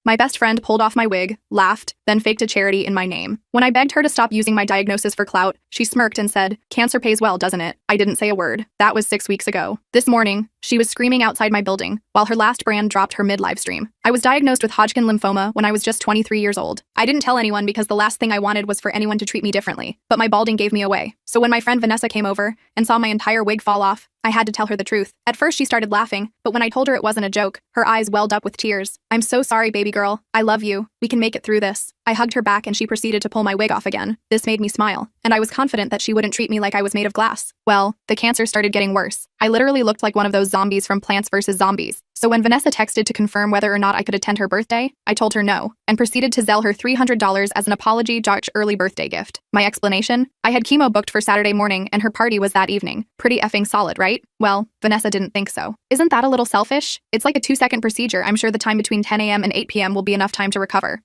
My best friend pulled off my wig, laughed, then faked a charity in my name. When I begged her to stop using my diagnosis for clout, she smirked and said, "Cancer pays well, doesn't it?" I didn't say a word. That was 6 weeks ago. This morning, she was screaming outside my building, while her last brand dropped her mid-live stream. I was diagnosed with Hodgkin lymphoma when I was just 23 years old. I didn't tell anyone because the last thing I wanted was for anyone to treat me differently, but my balding gave me away. So when my friend Vanessa came over and saw my entire wig fall off, I had to tell her the truth. At first she started laughing, but when I told her it wasn't a joke, her eyes welled up with tears. "I'm so sorry, baby girl. I love you. We can make it through this." I hugged her back and she proceeded to pull my wig off again. This made me smile, and I was confident that she wouldn't treat me like I was made of glass. Well, the cancer started getting worse. I literally looked like one of those zombies from Plants vs. Zombies. So when Vanessa texted to confirm whether or not I could attend her birthday, I told her no, and proceeded to Zelle her $300 as an apology/early birthday gift. My explanation? I had chemo booked for Saturday morning and her party was that evening. Pretty effing solid, right? Well, Vanessa didn't think so. Isn't that a little selfish? It's like a 2-second procedure. I'm sure the time between 10 a.m. and 8 p.m. will be enough time to recover.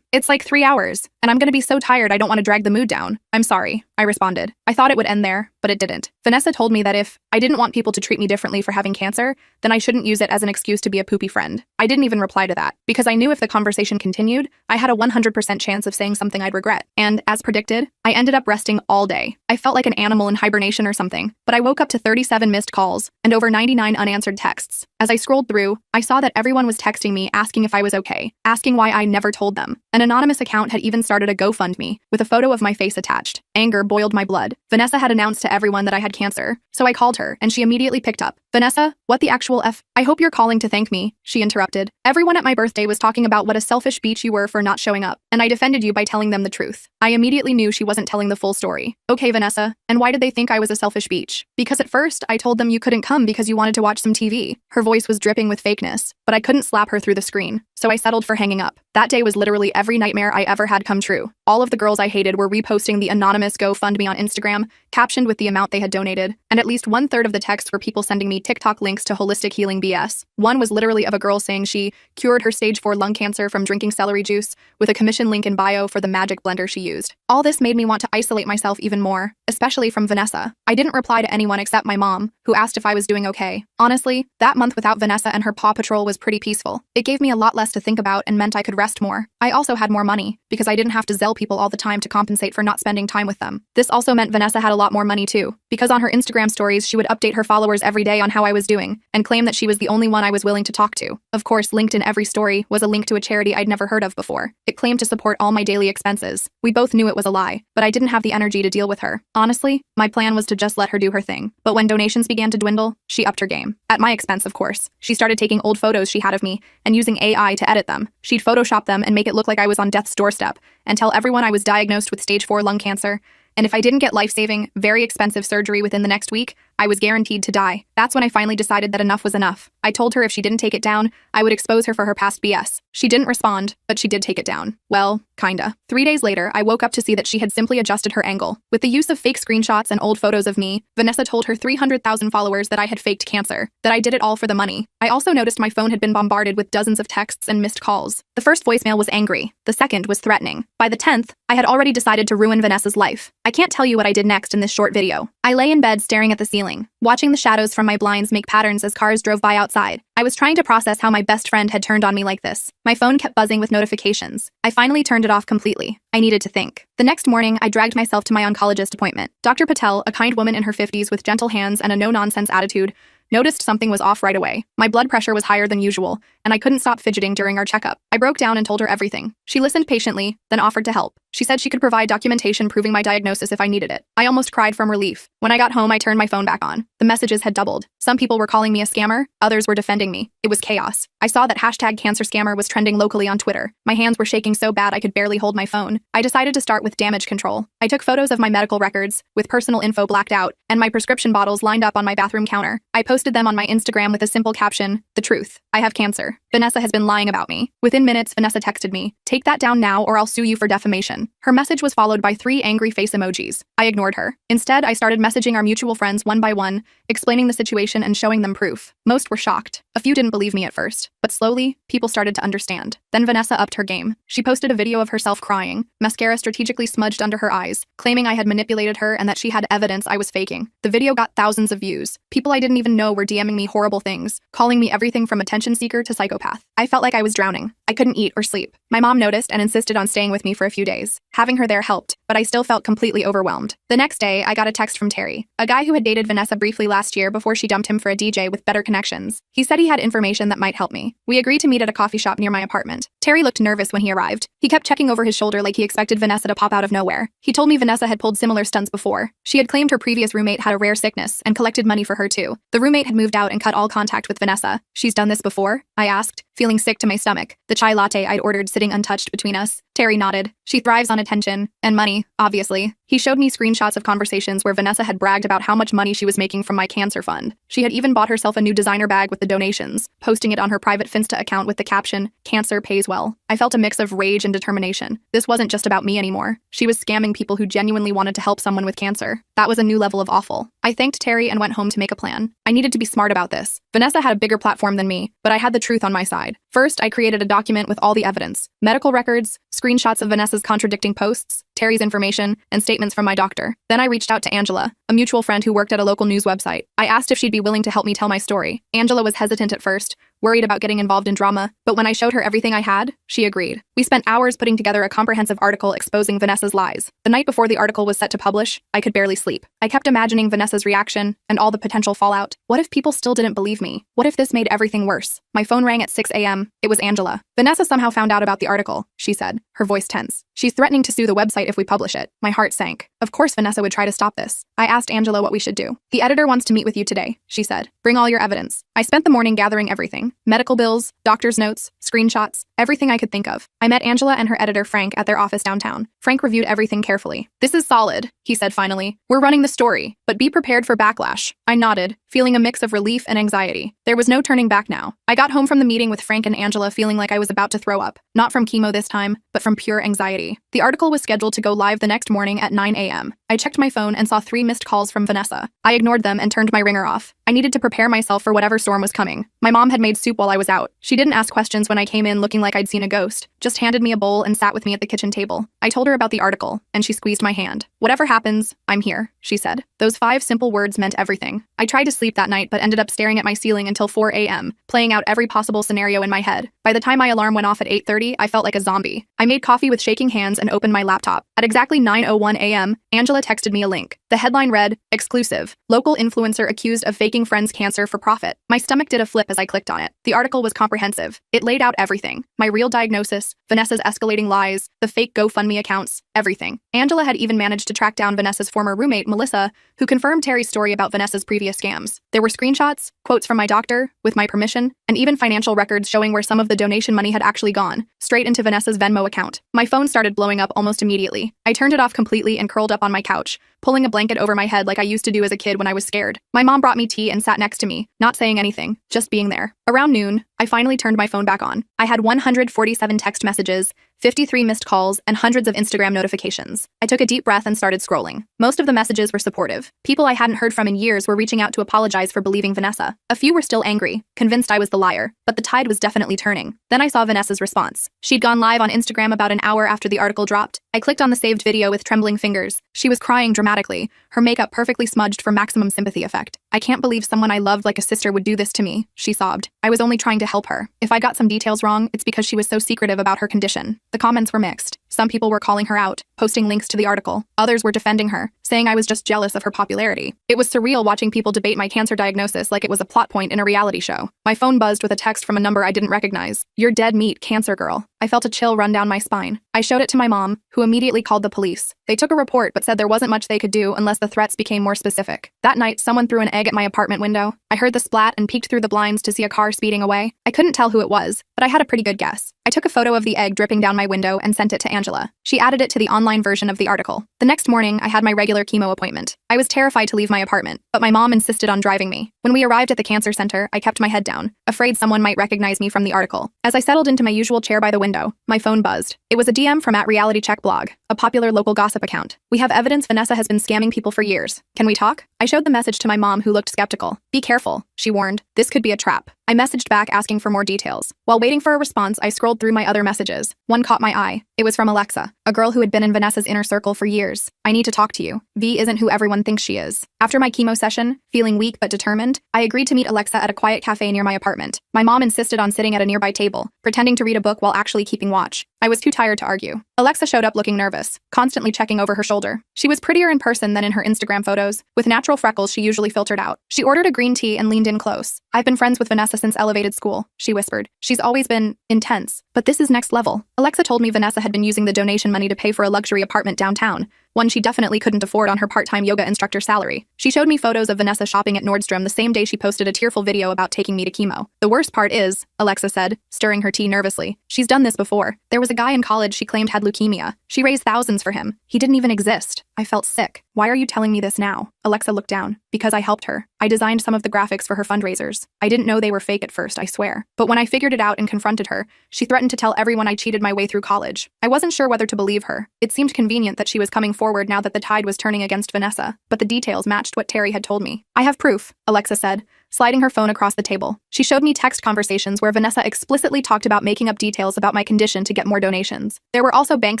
It's like 3 hours, and I'm gonna be so tired I don't want to drag the mood down. I'm sorry, I responded. I thought it would end there, but it didn't. Vanessa told me that if I didn't want people to treat me differently for having cancer, then I shouldn't use it as an excuse to be a poopy friend. I didn't even reply to that, because I knew if the conversation continued, I had a 100% chance of saying something I'd regret. And, as predicted, I ended up resting all day. I felt like an animal in hibernation or something, but I woke up to 37 missed calls and over 99 unanswered texts. As I scrolled through, I saw that everyone was texting me asking if I was okay, asking why I never told them. An anonymous account had even started a GoFundMe, with a photo of my face attached. Anger boiled my blood. Vanessa had announced to everyone that I had cancer, so I called her, and she immediately picked up. "Vanessa, what the actual F? I hope you're calling to thank me," she interrupted. "Everyone at my birthday was talking about what a selfish bitch you were for not showing up, and I defended you by telling them the truth." I immediately knew she wasn't telling the full story. "Okay, Vanessa, and why did they think I was a selfish bitch?" "Because at first, I told them you couldn't come because you wanted to watch some TV." Her voice was dripping with fakeness, but I couldn't slap her through the screen, so I settled for hanging up. That day was literally every nightmare I ever had come true. All of the girls I hated were reposting the anonymous GoFundMe on Instagram, captioned with the amount they had donated, and at least 1/3 of the texts were people sending me TikTok links to holistic healing BS. One was literally of a girl saying she cured her stage 4 lung cancer from drinking celery juice, with a commission link in bio for the magic blender she used. All this made me want to isolate myself even more, especially from Vanessa. I didn't reply to anyone except my mom, who asked if I was doing okay. Honestly, that month without Vanessa and her Paw Patrol was pretty peaceful. It gave me a lot less to think about and meant I could rest more. I also had more money, because I didn't have to Zelle people all the time to compensate for not spending time with them. This also meant Vanessa had a lot more money too, because on her Instagram stories she would update her followers every day on how I was doing, and claim that she was the only one I was willing to talk to. Of course, linked in every story was a link to a charity I'd never heard of before. It claimed to support all my daily expenses. We both knew it was a lie, but I didn't have the energy to deal with her. Honestly, my plan was to just let her do her thing. But when donations began to dwindle, she upped her game. At my expense, of course. She started taking old photos she had of me and using AI to edit them. She'd Photoshop them and make it look like I was on death's doorstep, and tell everyone I was diagnosed with stage 4 lung cancer, and if I didn't get life-saving, very expensive surgery within the next week, I was guaranteed to die. That's when I finally decided that enough was enough. I told her if she didn't take it down, I would expose her for her past BS. She didn't respond, but she did take it down. Well, kinda. 3 days later, I woke up to see that she had simply adjusted her angle. With the use of fake screenshots and old photos of me, Vanessa told her 300,000 followers that I had faked cancer, that I did it all for the money. I also noticed my phone had been bombarded with dozens of texts and missed calls. The first voicemail was angry. The second was threatening. By the 10th, I had already decided to ruin Vanessa's life. I can't tell you what I did next in this short video. I lay in bed staring at the ceiling, watching the shadows from my blinds make patterns as cars drove by outside. I was trying to process how my best friend had turned on me like this. My phone kept buzzing with notifications. I finally turned it off completely. I needed to think. The next morning, I dragged myself to my oncologist appointment. Dr. Patel, a kind woman in her 50s with gentle hands and a no-nonsense attitude, noticed something was off right away. My blood pressure was higher than usual, and I couldn't stop fidgeting during our checkup. I broke down and told her everything. She listened patiently, then offered to help. She said she could provide documentation proving my diagnosis if I needed it. I almost cried from relief. When I got home, I turned my phone back on. The messages had doubled. Some people were calling me a scammer, others were defending me. It was chaos. I saw that #cancerscammer was trending locally on Twitter. My hands were shaking so bad I could barely hold my phone. I decided to start with damage control. I took photos of my medical records, with personal info blacked out, and my prescription bottles lined up on my bathroom counter. I posted them on my Instagram with a simple caption, "The truth. I have cancer. Vanessa has been lying about me." Within minutes, Vanessa texted me, "Take that down now or I'll sue you for defamation." Her message was followed by 3 angry face emojis. I ignored her. Instead, I started messaging our mutual friends one by one, explaining the situation and showing them proof. Most were shocked. A few didn't believe me at first, but slowly, people started to understand. Then Vanessa upped her game. She posted a video of herself crying, mascara strategically smudged under her eyes, claiming I had manipulated her and that she had evidence I was faking. The video got thousands of views. People I didn't even know know were DMing me horrible things, calling me everything from attention seeker to psychopath. I felt like I was drowning. I couldn't eat or sleep. My mom noticed and insisted on staying with me for a few days. Having her there helped, but I still felt completely overwhelmed. The next day, I got a text from Terry, a guy who had dated Vanessa briefly last year before she dumped him for a DJ with better connections. He said he had information that might help me. We agreed to meet at a coffee shop near my apartment. Terry looked nervous when he arrived. He kept checking over his shoulder like he expected Vanessa to pop out of nowhere. He told me Vanessa had pulled similar stunts before. She had claimed her previous roommate had a rare sickness and collected money for her too. The roommate had moved out and cut all contact with Vanessa. She's done this before? I asked, feeling sick to my stomach. The chai latte I'd ordered sitting untouched between us. Terry nodded. She thrives on attention. And money, obviously. He showed me screenshots of conversations where Vanessa had bragged about how much money she was making from my cancer fund. She had even bought herself a new designer bag with the donations, posting it on her private Finsta account with the caption, "Cancer pays well." I felt a mix of rage and determination. This wasn't just about me anymore. She was scamming people who genuinely wanted to help someone with cancer. That was a new level of awful. I thanked Terry and went home to make a plan. I needed to be smart about this. Vanessa had a bigger platform than me, but I had the truth on my side. First, I created a document with all the evidence, medical records, screenshots of Vanessa's contradicting posts, Terry's information, and statements from my doctor. Then I reached out to Angela, a mutual friend who worked at a local news website. I asked if she'd be willing to help me tell my story. Angela was hesitant at first, worried about getting involved in drama, but when I showed her everything I had, she agreed. We spent hours putting together a comprehensive article exposing Vanessa's lies. The night before the article was set to publish, I could barely sleep. I kept imagining Vanessa's reaction and all the potential fallout. What if people still didn't believe me? What if this made everything worse? My phone rang at 6 a.m. It was Angela. Vanessa somehow found out about the article, she said, her voice tense. She's threatening to sue the website if we publish it. My heart sank. Of course Vanessa would try to stop this. I asked Angela what we should do. The editor wants to meet with you today, she said. Bring all your evidence. I spent the morning gathering everything. Medical bills, doctor's notes, screenshots, everything I could think of. I met Angela and her editor Frank at their office downtown. Frank reviewed everything carefully. This is solid, he said finally. We're running the story, but be prepared for backlash. I nodded, feeling a mix of relief and anxiety. There was no turning back now. I got home from the meeting with Frank and Angela feeling like I was about to throw up. Not from chemo this time, but from pure anxiety. The article was scheduled to go live the next morning at 9 a.m. I checked my phone and saw 3 missed calls from Vanessa. I ignored them and turned my ringer off. I needed to prepare myself for whatever storm was coming. My mom had made soup while I was out. She didn't ask questions when I came in looking like I'd seen a ghost, just handed me a bowl and sat with me at the kitchen table. I told her about the article, and she squeezed my hand. Whatever happens, I'm here, she said. Those 5 simple words meant everything. I tried to sleep that night but ended up staring at my ceiling until 4 a.m., playing out every possible scenario in my head. By the time my alarm went off at 8:30, I felt like a zombie. I made coffee with shaking hands and opened my laptop. At exactly 9:01 a.m., Angela texted me a link. The headline read, "Exclusive. Local influencer accused of faking friend's cancer for profit." My stomach did a flip as I clicked on it. The article was comprehensive. It laid out everything. My real diagnosis, Vanessa's escalating lies, the fake GoFundMe accounts, everything. Angela had even managed to track down Vanessa's former roommate, Melissa, who confirmed Terry's story about Vanessa's previous scams. There were screenshots, quotes from my doctor, with my permission, and even financial records showing where some of the donation money had actually gone, straight into Vanessa's Venmo account. My phone started blowing up almost immediately. I turned it off completely and curled up on my couch, pulling a blanket over my head like I used to do as a kid when I was scared. My mom brought me tea and sat next to me, not saying anything, just being there. Around noon, I finally turned my phone back on. I had 147 text messages, 53 missed calls, and hundreds of Instagram notifications. I took a deep breath and started scrolling. Most of the messages were supportive. People I hadn't heard from in years were reaching out to apologize for believing Vanessa. A few were still angry, convinced I was the liar, but the tide was definitely turning. Then I saw Vanessa's response. She'd gone live on Instagram about an hour after the article dropped. I clicked on the saved video with trembling fingers. She was crying dramatically, her makeup perfectly smudged for maximum sympathy effect. "I can't believe someone I loved like a sister would do this to me," she sobbed. I was only trying to help her. If I got some details wrong, it's because she was so secretive about her condition. The comments were mixed. Some people were calling her out, posting links to the article. Others were defending her, saying I was just jealous of her popularity. It was surreal watching people debate my cancer diagnosis like it was a plot point in a reality show. My phone buzzed with a text from a number I didn't recognize. "You're dead meat, cancer girl." I felt a chill run down my spine. I showed it to my mom, who immediately called the police. They took a report but said there wasn't much they could do unless the threats became more specific. That night, someone threw an egg at my apartment window. I heard the splat and peeked through the blinds to see a car speeding away. I couldn't tell who it was, but I had a pretty good guess. I took a photo of the egg dripping down my window and sent it to Angela. She added it to the online version of the article. The next morning, I had my regular chemo appointment. I was terrified to leave my apartment, but my mom insisted on driving me. When we arrived at the cancer center, I kept my head down, afraid someone might recognize me from the article. As I settled into my usual chair by the window, my phone buzzed. It was a DM from @RealityCheckBlog, a popular local gossip account. "We have evidence Vanessa has been scamming people for years. Can we talk?" I showed the message to my mom, who looked skeptical. "Be careful," she warned. "This could be a trap." I messaged back asking for more details. While waiting for a response, I scrolled through my other messages. One caught my eye. It was from Alexa, a girl who had been in Vanessa's inner circle for years. "I need to talk to you. V isn't who everyone thinks she is." After my chemo session, feeling weak but determined, weekend, I agreed to meet Alexa at a quiet cafe near my apartment. My mom insisted on sitting at a nearby table, pretending to read a book while actually keeping watch. I was too tired to argue. Alexa showed up looking nervous, constantly checking over her shoulder. She was prettier in person than in her Instagram photos, with natural freckles she usually filtered out. She ordered a green tea and leaned in close. I've been friends with Vanessa since elevated school, she whispered. She's always been intense, but this is next level. Alexa told me Vanessa had been using the donation money to pay for a luxury apartment downtown, one she definitely couldn't afford on her part-time yoga instructor salary. She showed me photos of Vanessa shopping at Nordstrom the same day she posted a tearful video about taking me to chemo. The worst part is, Alexa said, stirring her tea nervously, she's done this before. There was a guy in college she claimed had leukemia. She raised thousands for him. He didn't even exist. I felt sick. Why are you telling me this now? Alexa looked down. Because I helped her. I designed some of the graphics for her fundraisers. I didn't know they were fake at first, I swear. But when I figured it out and confronted her, she threatened to tell everyone I cheated my way through college. I wasn't sure whether to believe her. It seemed convenient that she was coming forward now that the tide was turning against Vanessa, but the details matched what Terry had told me. I have proof, Alexa said, sliding her phone across the table. She showed me text conversations where Vanessa explicitly talked about making up details about my condition to get more donations. There were also bank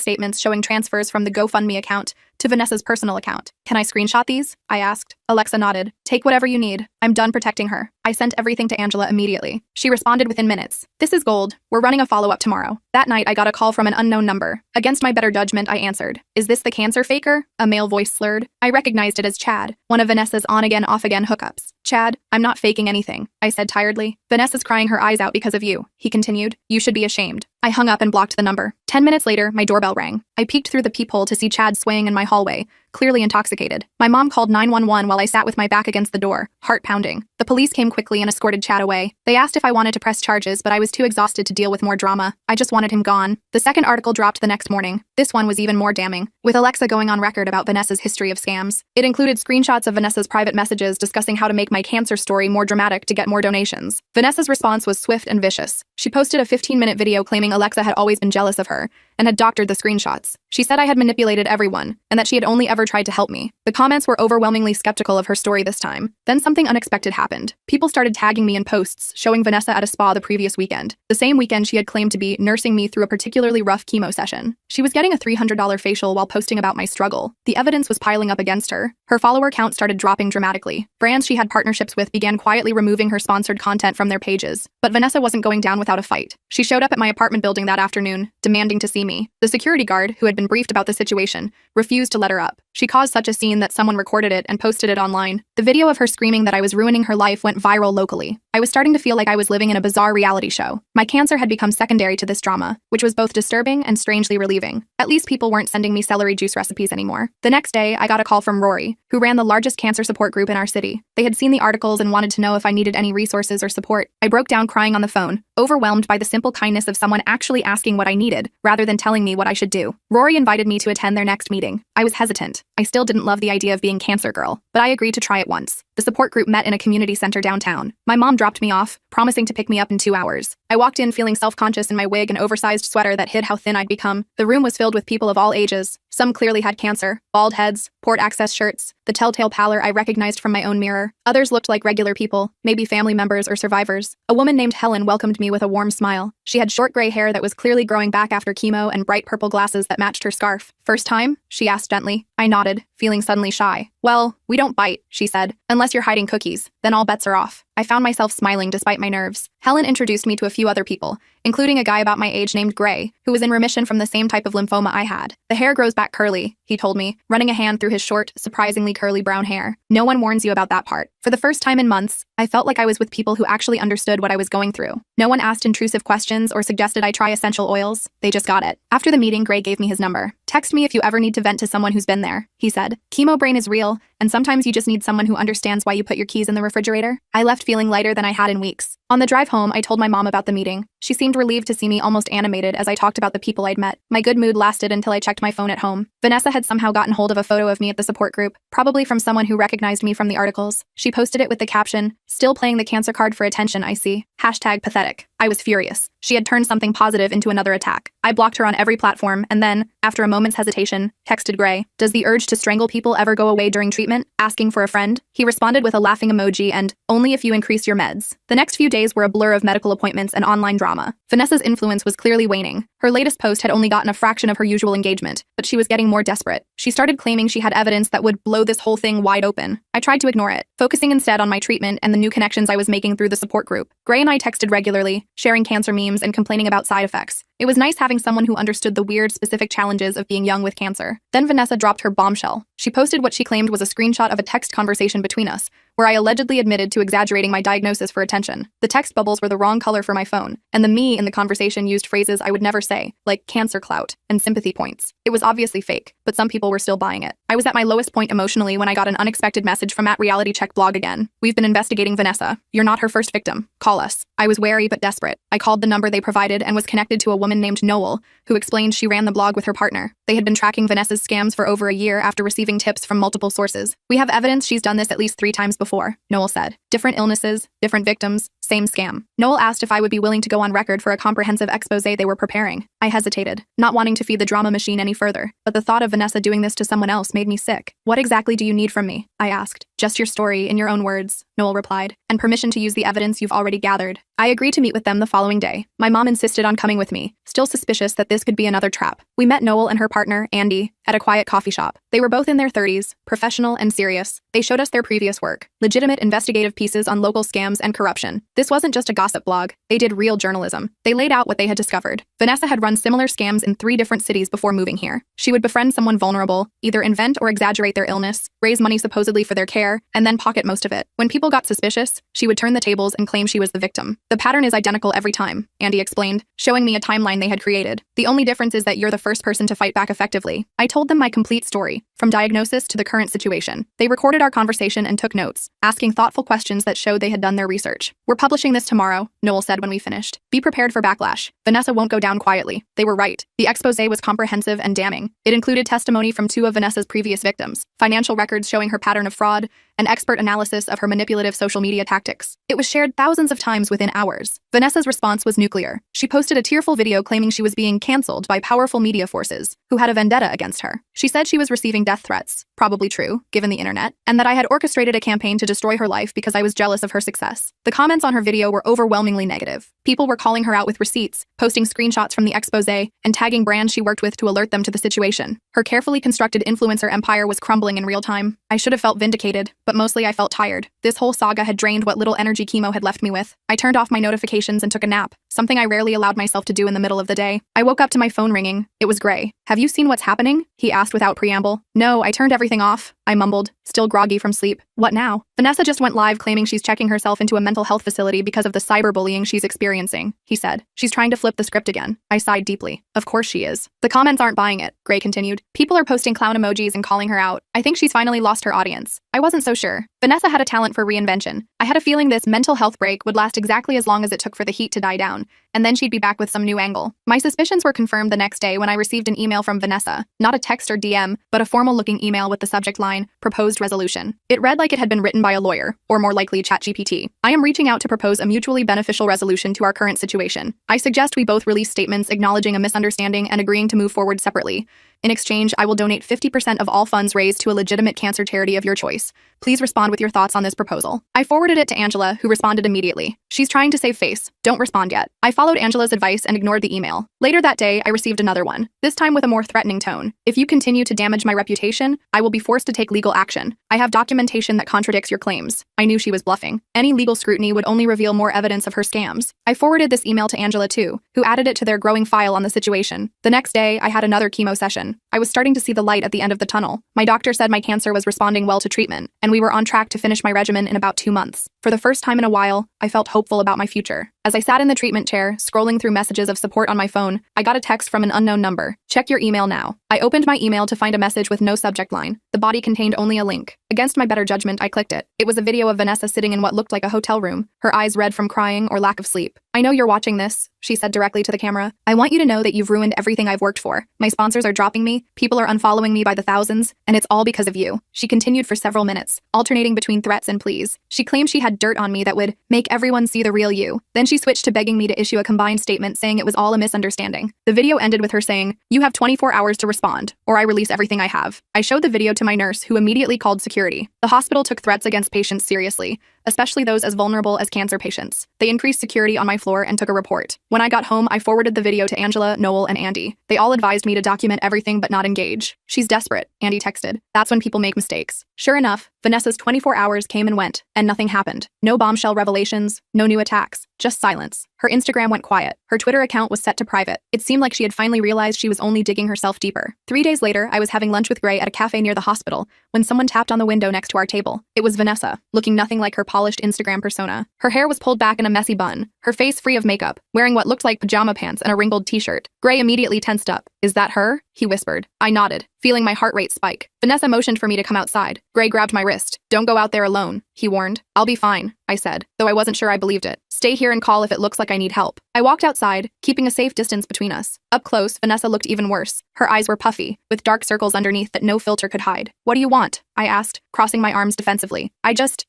statements showing transfers from the GoFundMe account to Vanessa's personal account. Can I screenshot these? I asked. Alexa nodded. Take whatever you need. I'm done protecting her. I sent everything to Angela immediately. She responded within minutes. This is gold. We're running a follow-up tomorrow. That night, I got a call from an unknown number. Against my better judgment, I answered. Is this the cancer faker? A male voice slurred. I recognized it as Chad, one of Vanessa's on-again, off-again hookups. Chad, I'm not faking anything, I said tiredly. Vanessa's crying her eyes out because of you, he continued. You should be ashamed. I hung up and blocked the number. 10 minutes later, my doorbell rang. I peeked through the peephole to see Chad swaying in my hallway, clearly intoxicated. My mom called 911 while I sat with my back against the door, heart pounding. The police came quickly and escorted Chad away. They asked if I wanted to press charges, but I was too exhausted to deal with more drama. I just wanted him gone. The second article dropped the next morning. This one was even more damning, with Alexa going on record about Vanessa's history of scams. It included screenshots of Vanessa's private messages discussing how to make my cancer story more dramatic to get more donations. Vanessa's response was swift and vicious. She posted a 15-minute video claiming Alexa had always been jealous of her and had doctored the screenshots. She said I had manipulated everyone and that she had only ever tried to help me. The comments were overwhelmingly skeptical of her story this time. Then something unexpected happened. People started tagging me in posts showing Vanessa at a spa the previous weekend, the same weekend she had claimed to be nursing me through a particularly rough chemo session. She was getting a $300 facial while posting about my struggle. The evidence was piling up against her. Her follower count started dropping dramatically. Brands she had partnerships with began quietly removing her sponsored content from their pages. But Vanessa wasn't going down without a fight. She showed up at my apartment building that afternoon, demanding to see me. The security guard, who had been briefed about the situation, refused to let her up. She caused such a scene that someone recorded it and posted it online. The video of her screaming that I was ruining her life went viral locally. I was starting to feel like I was living in a bizarre reality show. My cancer had become secondary to this drama, which was both disturbing and strangely relieving. At least people weren't sending me celery juice recipes anymore. The next day, I got a call from Rory, who ran the largest cancer support group in our city. They had seen the articles and wanted to know if I needed any resources or support. I broke down crying on the phone, overwhelmed by the simple kindness of someone actually asking what I needed, rather than telling me what I should do. Rory invited me to attend their next meeting. I was hesitant. I still didn't love the idea of being cancer girl, but I agreed to try it once. The support group met in a community center downtown. My mom dropped me off, promising to pick me up in 2 hours. I walked in feeling self-conscious in my wig and oversized sweater that hid how thin I'd become. The room was filled with people of all ages. Some clearly had cancer, bald heads, port access shirts, the telltale pallor I recognized from my own mirror. Others looked like regular people, maybe family members or survivors. A woman named Helen welcomed me with a warm smile. She had short gray hair that was clearly growing back after chemo and bright purple glasses that matched her scarf. First time? She asked gently. I nodded, feeling suddenly shy. Well, we don't bite, she said, unless you're hiding cookies. Then all bets are off. I found myself smiling despite my nerves. Helen introduced me to a few other people, including a guy about my age named Gray, who was in remission from the same type of lymphoma I had. The hair grows back curly, he told me, running a hand through his short, surprisingly curly brown hair. No one warns you about that part. For the first time in months, I felt like I was with people who actually understood what I was going through. No one asked intrusive questions or suggested I try essential oils. They just got it. After the meeting, Gray gave me his number. Text me if you ever need to vent to someone who's been there, he said. Chemo brain is real, and sometimes you just need someone who understands why you put your keys in the refrigerator. I left feeling lighter than I had in weeks. On the drive home, I told my mom about the meeting. She seemed relieved to see me almost animated as I talked about the people I'd met. My good mood lasted until I checked my phone at home. Vanessa had somehow gotten hold of a photo of me at the support group, probably from someone who recognized me from the articles. She posted it with the caption, "Still playing the cancer card for attention, I see. #pathetic. I was furious. She had turned something positive into another attack. I blocked her on every platform and then, after a moment's hesitation, texted Gray, "Does the urge to strangle people ever go away during treatment? Asking for a friend?" He responded with a laughing emoji and, "Only if you increase your meds." The next few days were a blur of medical appointments and online drama. Vanessa's influence was clearly waning. Her latest post had only gotten a fraction of her usual engagement, but she was getting more desperate. She started claiming she had evidence that would blow this whole thing wide open. I tried to ignore it, focusing instead on my treatment and the new connections I was making through the support group. Gray and I texted regularly, sharing cancer memes and complaining about side effects. It was nice having someone who understood the weird, specific challenges of being young with cancer. Then Vanessa dropped her bombshell. She posted what she claimed was a screenshot of a text conversation between us, where I allegedly admitted to exaggerating my diagnosis for attention. The text bubbles were the wrong color for my phone, and the me in the conversation used phrases I would never say, like cancer clout and sympathy points. It was obviously fake, but some people were still buying it. I was at my lowest point emotionally when I got an unexpected message from @RealityCheck blog again. "We've been investigating Vanessa. You're not her first victim. Call us." I was wary but desperate. I called the number they provided and was connected to a woman named Noel, who explained she ran the blog with her partner. They had been tracking Vanessa's scams for over a year after receiving tips from multiple sources. "We have evidence she's done this at least 3 times before," Noel said. "Different illnesses, different victims, same scam." Noel asked if I would be willing to go on record for a comprehensive expose they were preparing. I hesitated, not wanting to feed the drama machine any further, but the thought of Vanessa doing this to someone else made me sick. "What exactly do you need from me?" I asked. "Just your story, in your own words," Noel replied, "and permission to use the evidence you've already gathered." I agreed to meet with them the following day. My mom insisted on coming with me, still suspicious that this could be another trap. We met Noel and her partner, Andy, at a quiet coffee shop. They were both in their 30s, professional and serious. They showed us their previous work, legitimate investigative pieces on local scams and corruption. This wasn't just a gossip blog. They did real journalism. They laid out what they had discovered. Vanessa had run similar scams in 3 different cities before moving here. She would befriend someone vulnerable, either invent or exaggerate their illness, raise money supposedly for their care, and then pocket most of it. When people got suspicious, she would turn the tables and claim she was the victim. "The pattern is identical every time," Andy explained, showing me a timeline they had created. "The only difference is that you're the first person to fight back effectively." I told them my complete story, from diagnosis to the current situation. They recorded our conversation and took notes, asking thoughtful questions that showed they had done their research. "We're publishing this tomorrow," Noel said when we finished. "Be prepared for backlash. Vanessa won't go down quietly." They were right. The expose was comprehensive and damning. It included testimony from 2 of Vanessa's previous victims, financial records showing her pattern of fraud, and expert analysis of her manipulative social media tactics. It was shared thousands of times within hours. Vanessa's response was nuclear. She posted a tearful video claiming she was being canceled by powerful media forces who had a vendetta against her. She said she was receiving death threats, probably true, given the internet, and that I had orchestrated a campaign to destroy her life because I was jealous of her success. The comments on her video were overwhelmingly negative. People were calling her out with receipts, posting screenshots from the expose, and tagging brands she worked with to alert them to the situation. Her carefully constructed influencer empire was crumbling in real time. I should have felt vindicated, but mostly I felt tired. This whole saga had drained what little energy chemo had left me with. I turned off my notifications and took a nap, something I rarely allowed myself to do in the middle of the day. I woke up to my phone ringing. It was Gray. "Have you seen what's happening?" he asked without preamble. "No, I turned everything off," I mumbled, still groggy from sleep. "What now?" "Vanessa just went live claiming she's checking herself into a mental health facility because of the cyberbullying she's experiencing," he said. "She's trying to flip the script again." I sighed deeply. "Of course she is." "The comments aren't buying it," Gray continued. "People are posting clown emojis and calling her out. I think she's finally lost her audience." I wasn't so sure. Vanessa had a talent for reinvention. I had a feeling this mental health break would last exactly as long as it took for the heat to die down, and then she'd be back with some new angle. My suspicions were confirmed the next day when I received an email from Vanessa. Not a text or DM, but a formal-looking email with the subject line, "Proposed Resolution." It read like it had been written by a lawyer, or more likely ChatGPT. "I am reaching out to propose a mutually beneficial resolution to our current situation. I suggest we both release statements acknowledging a misunderstanding and agreeing to move forward separately. In exchange, I will donate 50% of all funds raised to a legitimate cancer charity of your choice. Please respond with your thoughts on this proposal." I forwarded it to Angela, who responded immediately. "She's trying to save face. Don't respond yet." I followed Angela's advice and ignored the email. Later that day, I received another one, this time with a more threatening tone. "If you continue to damage my reputation, I will be forced to take legal action. I have documentation that contradicts your claims." I knew she was bluffing. Any legal scrutiny would only reveal more evidence of her scams. I forwarded this email to Angela too, who added it to their growing file on the situation. The next day, I had another chemo session. I was starting to see the light at the end of the tunnel. My doctor said my cancer was responding well to treatment, and we were on track to finish my regimen in about 2 months. For the first time in a while, I felt hopeful about my future. As I sat in the treatment chair, scrolling through messages of support on my phone, I got a text from an unknown number. "Check your email now." I opened my email to find a message with no subject line. The body contained only a link. Against my better judgment, I clicked it. It was a video of Vanessa sitting in what looked like a hotel room, her eyes red from crying or lack of sleep. "I know you're watching this," she said directly to the camera. "I want you to know that you've ruined everything I've worked for. My sponsors are dropping me, people are unfollowing me by the thousands, and it's all because of you." She continued for several minutes, alternating between threats and pleas. She claimed she had dirt on me that would make everyone see the real you. Then she switched to begging me to issue a combined statement saying it was all a misunderstanding. The video ended with her saying, "You have 24 hours to respond, or I release everything I have." I showed the video to my nurse, who immediately called security. The hospital took threats against patients seriously, especially those as vulnerable as cancer patients. They increased security on my floor and took a report. When I got home, I forwarded the video to Angela, Noel, and Andy. They all advised me to document everything but not engage. She's desperate, Andy texted. That's when people make mistakes. Sure enough, Vanessa's 24 hours came and went, and nothing happened. No bombshell revelations, no new attacks, just silence. Her Instagram went quiet. Her Twitter account was set to private. It seemed like she had finally realized she was only digging herself deeper. 3 days later, I was having lunch with Gray at a cafe near the hospital when someone tapped on the window next to our table. It was Vanessa, looking nothing like her polished Instagram persona. Her hair was pulled back in a messy bun, her face free of makeup, wearing what looked like pajama pants and a wrinkled t-shirt. Gray immediately tensed up. Is that her? He whispered. I nodded, feeling my heart rate spike. Vanessa motioned for me to come outside. Gray grabbed my wrist. Don't go out there alone, he warned. I'll be fine, I said, though I wasn't sure I believed it. Stay here and call if it looks like I need help. I walked outside, keeping a safe distance between us. Up close, Vanessa looked even worse. Her eyes were puffy, with dark circles underneath that no filter could hide. What do you want? I asked, crossing my arms defensively.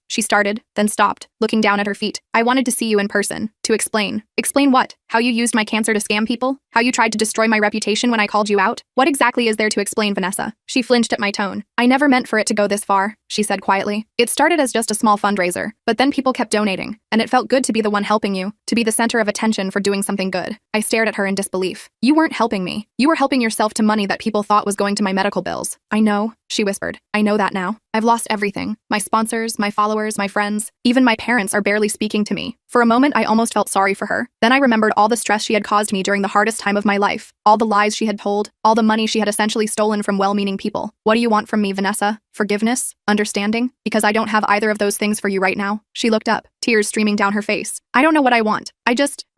She started, then stopped, looking down at her feet. I wanted to see you in person, to explain. Explain what? How you used my cancer to scam people? How you tried to destroy my reputation when I called you out? What exactly is there to explain, Vanessa? She flinched at my tone. I never meant for it to go this far, she said quietly. It started as just a small fundraiser, but then people kept donating, and it felt good to be the one helping you, to be the center of attention for doing something good. I stared at her in disbelief. You weren't helping me. You were helping yourself to money that people thought was going to my medical bills. I know, she whispered. I know that now. I've lost everything. My sponsors, my followers, my friends, even my parents are barely speaking to me. For a moment, I almost felt sorry for her. Then I remembered all the stress she had caused me during the hardest time of my life, all the lies she had told, all the money she had essentially stolen from well-meaning people. What do you want from me, Vanessa? Forgiveness? Understanding? Because I don't have either of those things for you right now. She looked up, tears streaming down her face. I don't know what I want. I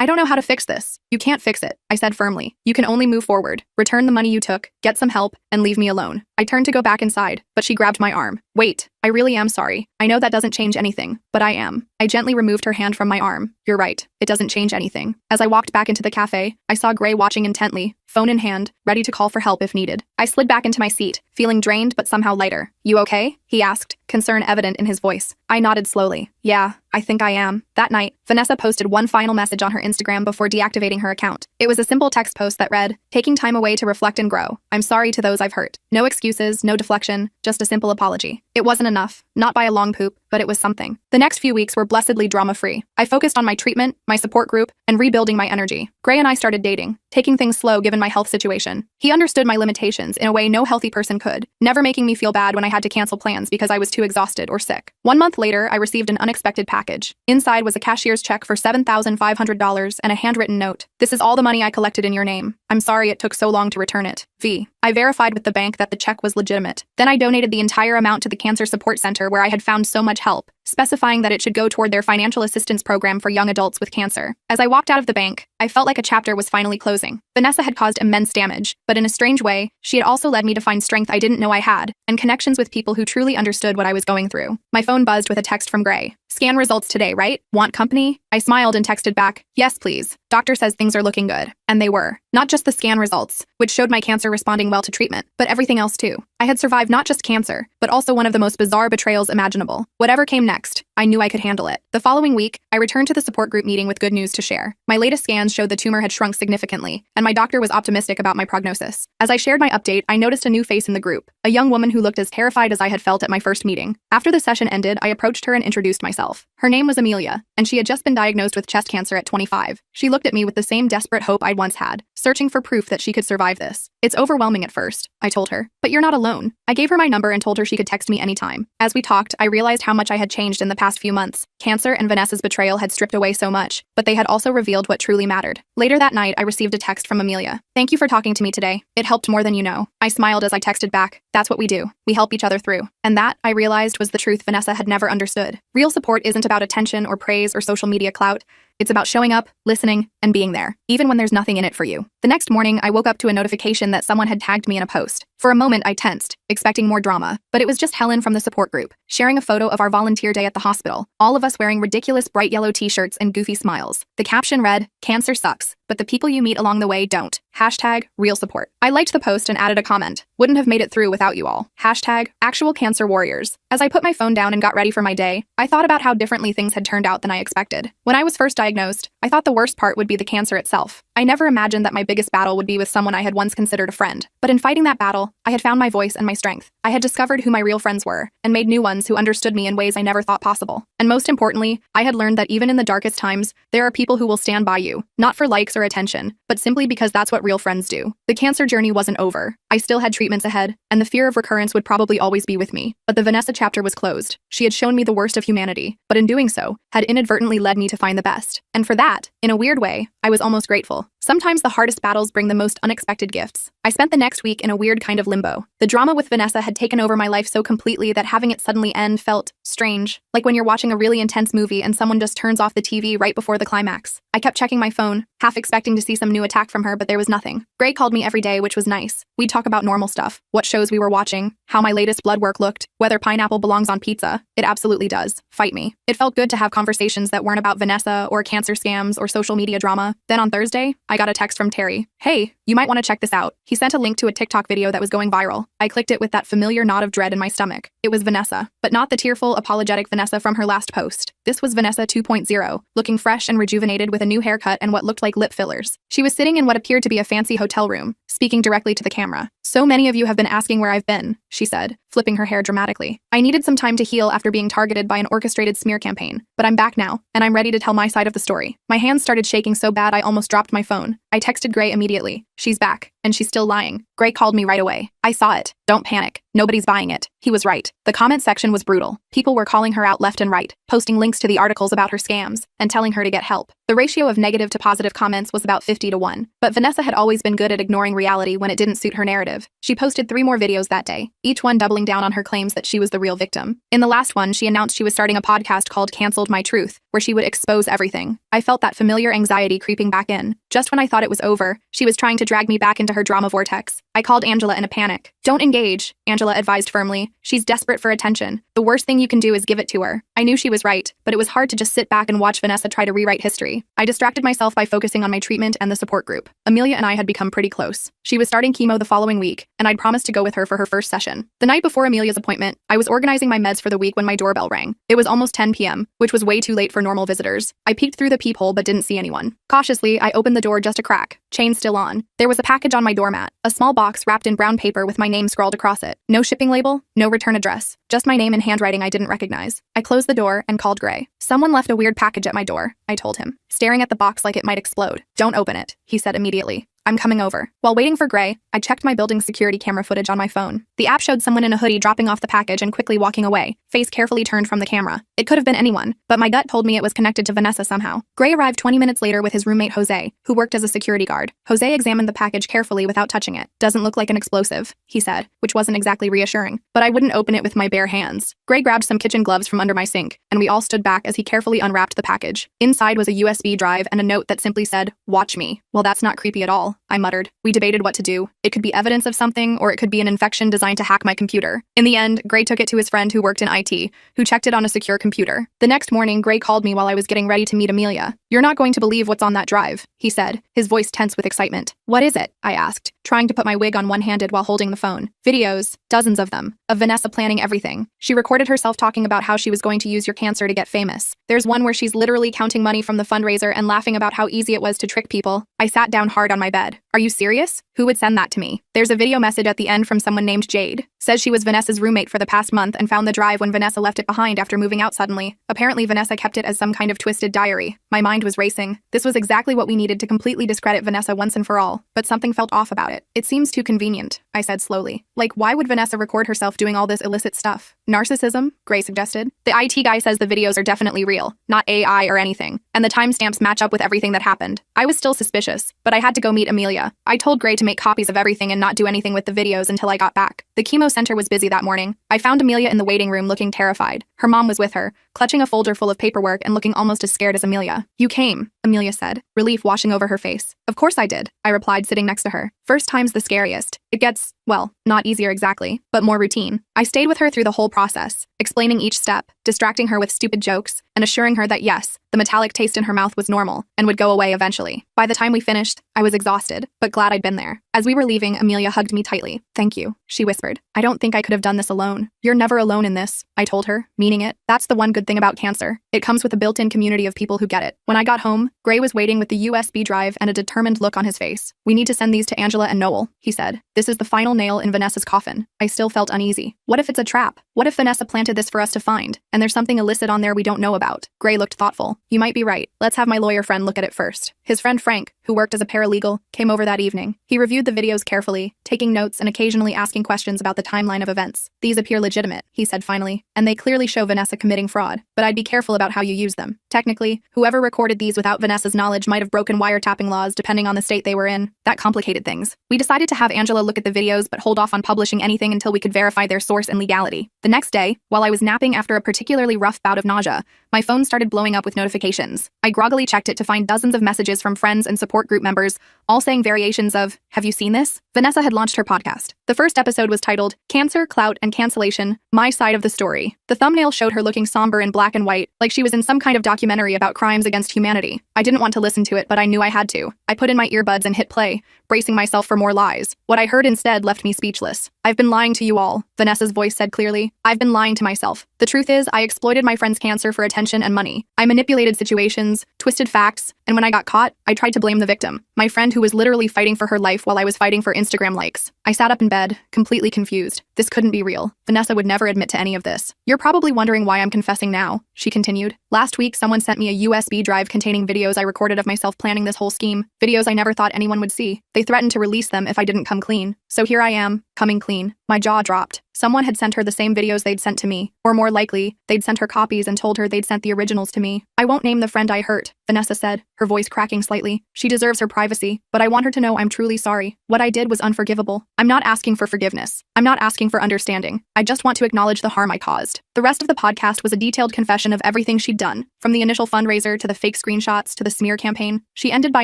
don't know how to fix this. You can't fix it, I said firmly. You can only move forward. Return the money you took, get some help, and leave me alone. I turned to go back inside, but she grabbed my arm. Wait, I really am sorry. I know that doesn't change anything, but I am. I gently removed her hand from my arm. You're right. It doesn't change anything. As I walked back into the cafe, I saw Gray watching intently, phone in hand, ready to call for help if needed. I slid back into my seat, feeling drained but somehow lighter. You okay? He asked, concern evident in his voice. I nodded slowly. Yeah, I think I am. That night, Vanessa posted one final message on her Instagram before deactivating her account. It was a simple text post that read, taking time away to reflect and grow. I'm sorry to those I've hurt. No excuses, no deflection, just a simple apology. It wasn't enough, not by a long poop, but it was something. The next few weeks were blessedly drama-free. I focused on my treatment, my support group, and rebuilding my energy. Gray and I started dating, taking things slow given my health situation. He understood my limitations in a way no healthy person could, never making me feel bad when I had to cancel plans because I was too exhausted or sick. 1 month later, I received an unexpected package. Inside was a cashier's check for $7,500 and a handwritten note. This is all the money I collected in your name. I'm sorry it took so long to return it. V. I verified with the bank that the check was legitimate. Then I donated the entire amount to the Cancer Support Center where I had found so much help, specifying that it should go toward their financial assistance program for young adults with cancer. As I walked out of the bank, I felt like a chapter was finally closing. Vanessa had caused immense damage, but in a strange way, she had also led me to find strength I didn't know I had, and connections with people who truly understood what I was going through. My phone buzzed with a text from Gray. Scan results today, right? Want company? I smiled and texted back, yes, please. Doctor says things are looking good. And they were. Not just the scan results, which showed my cancer responding well to treatment, but everything else too. I had survived not just cancer, but also one of the most bizarre betrayals imaginable. Whatever came next, I knew I could handle it. The following week, I returned to the support group meeting with good news to share. My latest scans showed the tumor had shrunk significantly, and my doctor was optimistic about my prognosis. As I shared my update, I noticed a new face in the group, a young woman who looked as terrified as I had felt at my first meeting. After the session ended, I approached her and introduced myself. Her name was Amelia, and she had just been diagnosed with chest cancer at 25. She looked at me with the same desperate hope I'd once had, searching for proof that she could survive this. It's overwhelming at first, I told her, but you're not alone. I gave her my number and told her she could text me anytime. As we talked, I realized how much I had changed in the past few months. Cancer and Vanessa's betrayal had stripped away so much, but they had also revealed what truly mattered. Later that night, I received a text from Amelia. Thank you for talking to me today. It helped more than you know. I smiled as I texted back. That's what we do. We help each other through. And that, I realized, was the truth Vanessa had never understood. Real support isn't about attention or praise or social media clout. It's about showing up, listening, and being there, even when there's nothing in it for you. The next morning, I woke up to a notification that someone had tagged me in a post. For a moment, I tensed, expecting more drama, but it was just Helen from the support group, sharing a photo of our volunteer day at the hospital, all of us wearing ridiculous bright yellow t-shirts and goofy smiles. The caption read, "Cancer sucks, but the people you meet along the way don't. Hashtag real support." I liked the post and added a comment. Wouldn't have made it through without you all. Hashtag actual cancer warriors. As I put my phone down and got ready for my day, I thought about how differently things had turned out than I expected. When I was first diagnosed, I thought the worst part would be the cancer itself. I never imagined that my biggest battle would be with someone I had once considered a friend. But in fighting that battle, I had found my voice and my strength. I had discovered who my real friends were, and made new ones who understood me in ways I never thought possible. And most importantly, I had learned that even in the darkest times, there are people who will stand by you, not for likes or attention, but simply because that's what real friends do. The cancer journey wasn't over. I still had treatments ahead, and the fear of recurrence would probably always be with me. But the Vanessa chapter was closed. She had shown me the worst of humanity, but in doing so, had inadvertently led me to find the best. And for that, in a weird way, I was almost grateful. Sometimes the hardest battles bring the most unexpected gifts. I spent the next week in a weird kind of limbo. The drama with Vanessa had taken over my life so completely that having it suddenly end felt strange, like when you're watching a really intense movie and someone just turns off the TV right before the climax. I kept checking my phone, half expecting to see some new attack from her, but there was nothing. Gray called me every day, which was nice. We'd talk about normal stuff, what shows we were watching, how my latest blood work looked, whether pineapple belongs on pizza. It absolutely does. Fight me. It felt good to have conversations that weren't about Vanessa or cancer scams or social media drama. Then on Thursday, I got a text from Terry. Hey, you might want to check this out. He sent a link to a TikTok video that was going viral. I clicked it with that familiar knot of dread in my stomach. It was Vanessa, but not the tearful, apologetic Vanessa from her last post. This was Vanessa 2.0, looking fresh and rejuvenated with a new haircut and what looked like lip fillers. She was sitting in what appeared to be a fancy hotel room, speaking directly to the camera. So many of you have been asking where I've been, she said, flipping her hair dramatically. I needed some time to heal after being targeted by an orchestrated smear campaign, but I'm back now, and I'm ready to tell my side of the story. My hands started shaking so bad I almost dropped my phone. I texted Gray immediately. She's back, and she's still lying. Gray called me right away. I saw it. Don't panic. Nobody's buying it. He was right. The comment section was brutal. People were calling her out left and right, posting links to the articles about her scams, and telling her to get help. The ratio of negative to positive comments was about 50-1, but Vanessa had always been good at ignoring reality when it didn't suit her narrative. She posted 3 more videos that day, each one doubling down on her claims that she was the real victim. In the last one, she announced she was starting a podcast called Cancelled My Truth, where she would expose everything. I felt that familiar anxiety creeping back in. Just when I thought it was over, she was trying to drag me back into her drama vortex. I called Angela in a panic. Don't engage, Angela advised firmly. She's desperate for attention. The worst thing you can do is give it to her. I knew she was right, but it was hard to just sit back and watch Vanessa try to rewrite history. I distracted myself by focusing on my treatment and the support group. Amelia and I had become pretty close. She was starting chemo the following week, and I'd promised to go with her for her first session. The night before Amelia's appointment, I was organizing my meds for the week when my doorbell rang. It was almost 10 p.m., which was way too late for normal visitors. I peeked through the peephole but didn't see anyone. Cautiously, I opened the door just a crack, chain still on. There was a package on my doormat, a small box wrapped in brown paper with my name scrawled across it. No shipping label, no return address, just my name in handwriting I didn't recognize. I closed the door and called Gray. Someone left a weird package at my door, I told him, staring at the box like it might explode. Don't open it, he said immediately. I'm coming over. While waiting for Gray, I checked my building's security camera footage on my phone. The app showed someone in a hoodie dropping off the package and quickly walking away, face carefully turned from the camera. It could have been anyone, but my gut told me it was connected to Vanessa somehow. Gray arrived 20 minutes later with his roommate Jose, who worked as a security guard. Jose examined the package carefully without touching it. Doesn't look like an explosive, he said, which wasn't exactly reassuring. But I wouldn't open it with my bare hands. Gray grabbed some kitchen gloves from under my sink, and we all stood back as he carefully unwrapped the package. Inside was a USB drive and a note that simply said, "Watch me." Well, that's not creepy at all, I muttered. We debated what to do. It could be evidence of something, or it could be an infection designed to hack my computer. In the end, Gray took it to his friend who worked in IT, who checked it on a secure computer. The next morning, Gray called me while I was getting ready to meet Amelia. "You're not going to believe what's on that drive," he said, his voice tense with excitement. "What is it?" I asked, trying to put my wig on one-handed while holding the phone. Videos, dozens of them, of Vanessa planning everything. She recorded herself talking about how she was going to use your cancer to get famous. There's one where she's literally counting money from the fundraiser and laughing about how easy it was to trick people. I sat down hard on my bed. Are you serious? Who would send that to me? There's a video message at the end from someone named Jade. Says she was Vanessa's roommate for the past month and found the drive when Vanessa left it behind after moving out suddenly. Apparently, Vanessa kept it as some kind of twisted diary. My mind was racing. This was exactly what we needed to completely discredit Vanessa once and for all, but something felt off about it. It seems too convenient, I said slowly. Like, why would Vanessa record herself doing all this illicit stuff? Narcissism? Gray suggested. The IT guy says the videos are definitely real, not AI or anything, and the timestamps match up with everything that happened. I was still suspicious, but I had to go meet Amelia. I told Gray to make copies of everything and not do anything with the videos until I got back. The chemo center was busy that morning. I found Amelia in the waiting room looking terrified. Her mom was with her, clutching a folder full of paperwork and looking almost as scared as Amelia. "You came," Amelia said, relief washing over her face. "Of course I did," I replied, sitting next to her. "First time's the scariest. It gets, well, not easier exactly, but more routine. I stayed with her through the whole process, explaining each step, distracting her with stupid jokes, and assuring her that yes, the metallic taste in her mouth was normal and would go away eventually. By the time we finished, I was exhausted, but glad I'd been there. As we were leaving, Amelia hugged me tightly. "Thank you," she whispered. "I don't think I could have done this alone." "You're never alone in this," I told her, meaning it. That's the one good thing about cancer. It comes with a built-in community of people who get it. When I got home, Gray was waiting with the USB drive and a determined look on his face. "We need to send these to Angela and Noel," he said. "This is the final nail in Vanessa's coffin." I still felt uneasy. What if it's a trap? What if Vanessa planted this for us to find, and there's something illicit on there we don't know about? Gray looked thoughtful. "You might be right. Let's have my lawyer friend look at it first." His friend Frank, who worked as a paralegal, came over that evening. He reviewed the videos carefully, taking notes and occasionally asking questions about the timeline of events. "These appear legitimate," he said finally, "and they clearly show Vanessa committing fraud. But I'd be careful about how you use them. Technically, whoever recorded these without Vanessa's knowledge might have broken wiretapping laws depending on the state they were in. That complicated things. We decided to have Angela look at the videos but hold off on publishing anything until we could verify their source and legality. The next day, while I was napping after a particularly rough bout of nausea, my phone started blowing up with notifications. I groggily checked it to find dozens of messages from friends and support group members, all saying variations of, "Have you seen this?" Vanessa had launched her podcast. The first episode was titled, "Cancer, Clout, and Cancellation, My Side of the Story." The thumbnail showed her looking somber in black and white, like she was in some kind of documentary about crimes against humanity. I didn't want to listen to it, but I knew I had to. I put in my earbuds and hit play, bracing myself for more lies. What I heard instead left me speechless. "I've been lying to you all," Vanessa's voice said clearly. "I've been lying to myself. The truth is, I exploited my friend's cancer for attention and money. I manipulated situations, twisted facts, and when I got caught, I tried to blame the victim, my friend who was literally fighting for her life while I was fighting for Instagram likes." I sat up in bed, completely confused. This couldn't be real. Vanessa would never admit to any of this. "You're probably wondering why I'm confessing now," she continued. "Last week, someone sent me a USB drive containing videos I recorded of myself planning this whole scheme, videos I never thought anyone would see. They threatened to release them if I didn't come clean. So here I am, coming clean." My jaw dropped. Someone had sent her the same videos they'd sent to me, or more likely, they'd sent her copies and told her they'd sent the originals to me. "I won't name the friend I hurt," Vanessa said, her voice cracking slightly. "She deserves her privacy, but I want her to know I'm truly sorry. What I did was unforgivable. I'm not asking for forgiveness. I'm not asking for understanding. I just want to acknowledge the harm I caused." The rest of the podcast was a detailed confession of everything she'd done, from the initial fundraiser to the fake screenshots to the smear campaign. She ended by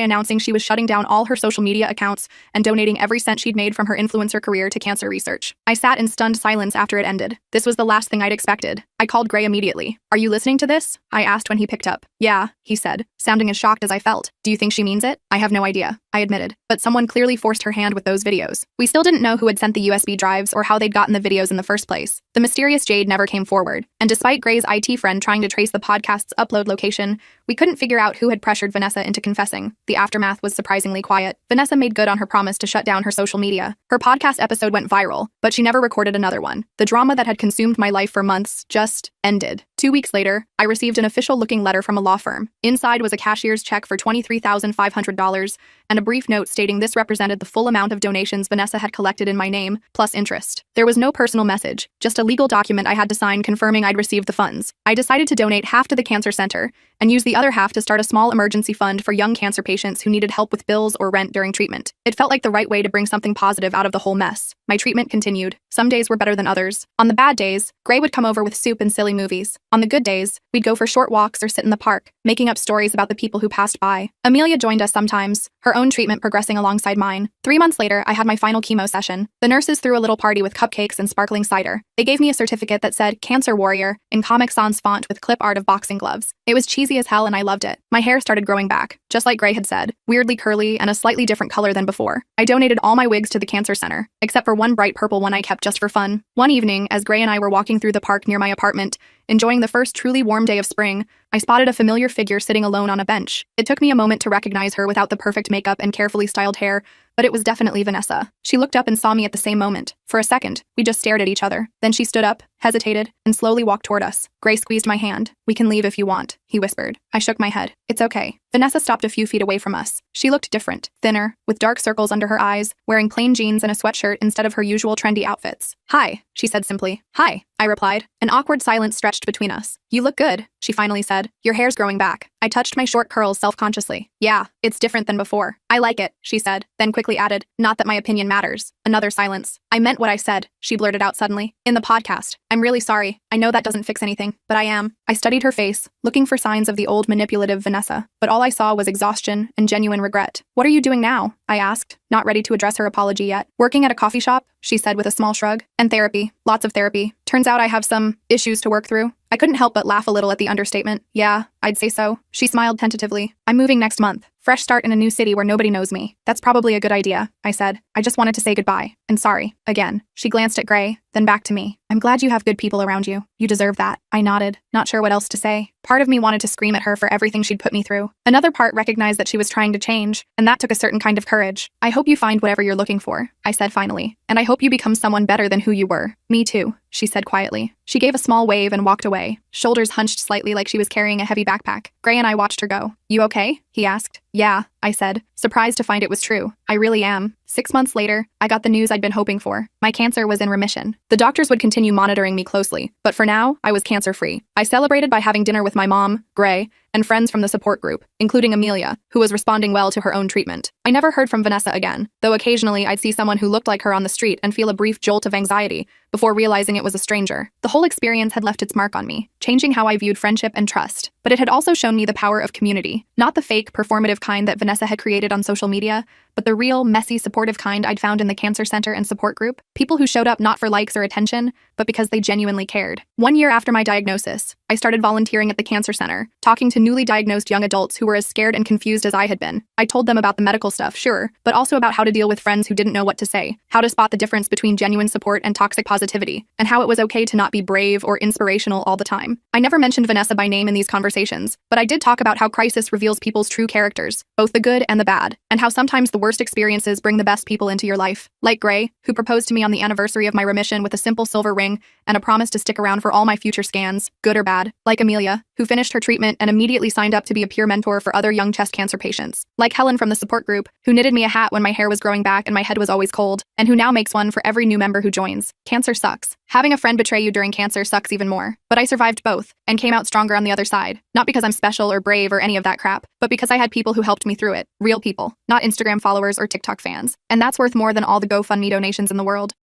announcing she was shutting down all her social media accounts and donating every cent she'd made from her influencer career to cancer research. I sat in stunned silence after it ended. This was the last thing I'd expected. I called Gray immediately. "Are you listening to this?" I asked when he picked up. "Yeah," he said, sounding as shocked as I felt. "Do you think she means it?" "I have no idea," I admitted, but someone clearly forced her hand with those videos. We still didn't know who had sent the USB drives or how they'd gotten the videos in the first place. The mysterious Jade never came forward, and despite Gray's IT friend trying to trace the podcast's upload location, we couldn't figure out who had pressured Vanessa into confessing. The aftermath was surprisingly quiet. Vanessa made good on her promise to shut down her social media. Her podcast episode went viral, but she never recorded another one. The drama that had consumed my life for months just ended. 2 weeks later, I received an official-looking letter from a law firm. Inside was a cashier's check for $23,500 and a brief note stating this represented the full amount of donations Vanessa had collected in my name, plus interest. There was no personal message, just a legal document I had to sign confirming I'd received the funds. I decided to donate half to the cancer center and use the other half to start a small emergency fund for young cancer patients who needed help with bills or rent during treatment. It felt like the right way to bring something positive out of the whole mess. My treatment continued. Some days were better than others. On the bad days, Gray would come over with soup and silly movies. On the good days, we'd go for short walks or sit in the park, making up stories about the people who passed by. Amelia joined us sometimes, her own treatment progressing alongside mine. 3 months later, I had my final chemo session. The nurses threw a little party with cupcakes and sparkling cider. They gave me a certificate that said Cancer Warrior in Comic Sans font with clip art of boxing gloves. It was cheesy as hell and I loved it. My hair started growing back, just like Gray had said, weirdly curly and a slightly different color than before. I donated all my wigs to the cancer center, except for one bright purple one I kept just for fun. One evening, as Gray and I were walking through the park near my apartment, enjoying the first truly warm day of spring, I spotted a familiar figure sitting alone on a bench. It took me a moment to recognize her without the perfect makeup and carefully styled hair, but it was definitely Vanessa. She looked up and saw me at the same moment. For a second, we just stared at each other. Then she stood up, hesitated, and slowly walked toward us. Gray squeezed my hand. "We can leave if you want," he whispered. I shook my head. "It's okay." Vanessa stopped a few feet away from us. She looked different, thinner, with dark circles under her eyes, wearing plain jeans and a sweatshirt instead of her usual trendy outfits. "Hi," she said simply. "Hi," I replied. An awkward silence stretched between us. "You look good," she finally said. "Your hair's growing back." I touched my short curls self-consciously. "Yeah, it's different than before." "I like it," she said, then quickly added, "Not that my opinion matters." Another silence. "I meant what I said," she blurted out suddenly. "In the podcast. I'm really sorry. I know that doesn't fix anything, but I am." I studied her face, looking for signs of the old manipulative Vanessa, but all I saw was exhaustion and genuine regret. "What are you doing now?" I asked, not ready to address her apology yet. Working at a coffee shop, she said with a small shrug. And therapy. Lots of therapy. Turns out I have some issues to work through. I couldn't help but laugh a little at the understatement. Yeah, I'd say so. She smiled tentatively. I'm moving next month. Fresh start in a new city where nobody knows me. That's probably a good idea, I said. I just wanted to say goodbye. And sorry. Again. She glanced at Gray, then back to me. I'm glad you have good people around you. You deserve that. I nodded, not sure what else to say. Part of me wanted to scream at her for everything she'd put me through. Another part recognized that she was trying to change, and that took a certain kind of courage. I hope you find whatever you're looking for, I said finally. And I hope you become someone better than who you were. Me too, she said quietly. She gave a small wave and walked away, shoulders hunched slightly like she was carrying a heavy backpack. Gray and I watched her go. You okay? He asked. Yeah, I said, surprised to find it was true. I really am. 6 months later, I got the news I'd been hoping for. My cancer was in remission. The doctors would continue monitoring me closely, but for now, I was cancer-free. I celebrated by having dinner with my mom, Gray, and friends from the support group, including Amelia, who was responding well to her own treatment. I never heard from Vanessa again, though occasionally I'd see someone who looked like her on the street and feel a brief jolt of anxiety before realizing it was a stranger. The whole experience had left its mark on me, changing how I viewed friendship and trust. But it had also shown me the power of community, not the fake, performative kind that Vanessa had created on social media, but the real, messy, supportive kind I'd found in the cancer center and support group. People who showed up not for likes or attention, but because they genuinely cared. 1 year after my diagnosis, I started volunteering at the cancer center, talking to newly diagnosed young adults who were as scared and confused as I had been. I told them about the medical stuff, sure, but also about how to deal with friends who didn't know what to say, how to spot the difference between genuine support and toxic positivity, and how it was okay to not be brave or inspirational all the time. I never mentioned Vanessa by name in these conversations, but I did talk about how crisis reveals people's true characters, both the good and the bad, and how sometimes the worst experiences bring the best people into your life. Like Gray, who proposed to me on the anniversary of my remission with a simple silver ring and a promise to stick around for all my future scans, good or bad. Like Amelia, who finished her treatment and immediately signed up to be a peer mentor for other young chest cancer patients. Like Helen from the support group, who knitted me a hat when my hair was growing back and my head was always cold, and who now makes one for every new member who joins. Cancer sucks. Having a friend betray you during cancer sucks even more. But I survived both, and came out stronger on the other side. Not because I'm special or brave or any of that crap, but because I had people who helped me through it. Real people, not Instagram followers or TikTok fans. And that's worth more than all the GoFundMe donations in the world.